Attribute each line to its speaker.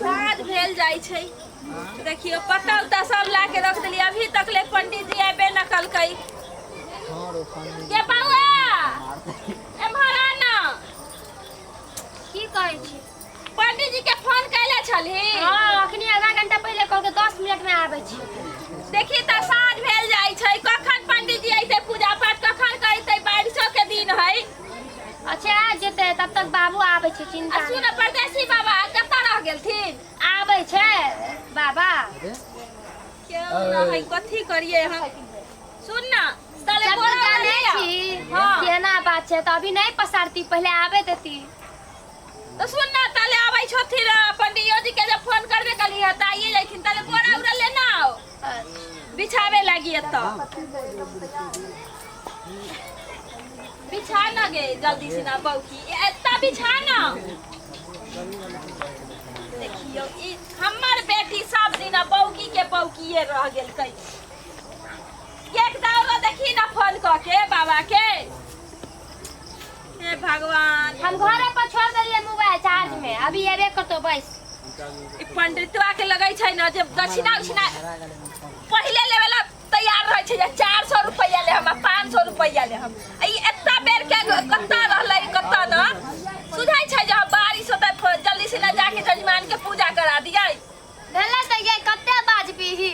Speaker 1: भात भेल जाई छै। देखियो पत्ता उता सब ला के रख देली, अभी तक ले पंडित जी आबे न कलकै। के बउआ एम्हर आ न।
Speaker 2: की कहै छी?
Speaker 1: पंडित जी के फोन कैले छली?
Speaker 2: हां, अखनी आधा घंटा पहले कहलके 10 मिनट में आबै छी।
Speaker 1: देखी त साँझ भेल जाई छै, कखन पंडित जी आइते पूजा पाठ, कखन करतै? बारिशो के दिन है।
Speaker 2: अच्छा आ जेते, तब तक बाबू आबै छै, चिंता
Speaker 1: सुन परदेसी बाबा कत्ता रह गेलथिन?
Speaker 2: आबै छै बाबा।
Speaker 1: क्यों न है, कथी करिए हम? सुन न तले
Speaker 2: जब
Speaker 1: बोरा
Speaker 2: जाने
Speaker 1: लिया।
Speaker 2: छी
Speaker 1: हाँ।
Speaker 2: केना बात छै, त अभी नहीं पसारती, पहले आबे देती।
Speaker 1: तो सुन न तले आबै छथिन पंडित जी के, जब फोन करबे कली त आइए जाइथिन। तले बोरा उरा लेना आओ, बिछावे लागी त बिछा न गे जल्दी से ना बौकी, एत्ता बिछा न। देखियो ई हमर बेटी सब दिन बौकी के बौकीए रह गेल कई। एक दाउरा देखी ना फोन क के बाबा के। हे भगवान,
Speaker 2: हम घरे पर छोड़ देलिए मोबाइल चार्ज में, अभी एबे करतो बस।
Speaker 1: ई पंडितवा के लगै छै न जे दक्षिणा उछिना पहिले लेवेला तैयार रहै छै, 400 रुपया ले हम, 500 रुपया ले हम। ई एत्ता बेर के कत्ता रहलै, कत्ता न सुझाइ छै जे बारिश होतै, जल्दी से न जाके जजमान के पूजा करा दियै।
Speaker 2: भेले त ये कत्ते बाज पीही।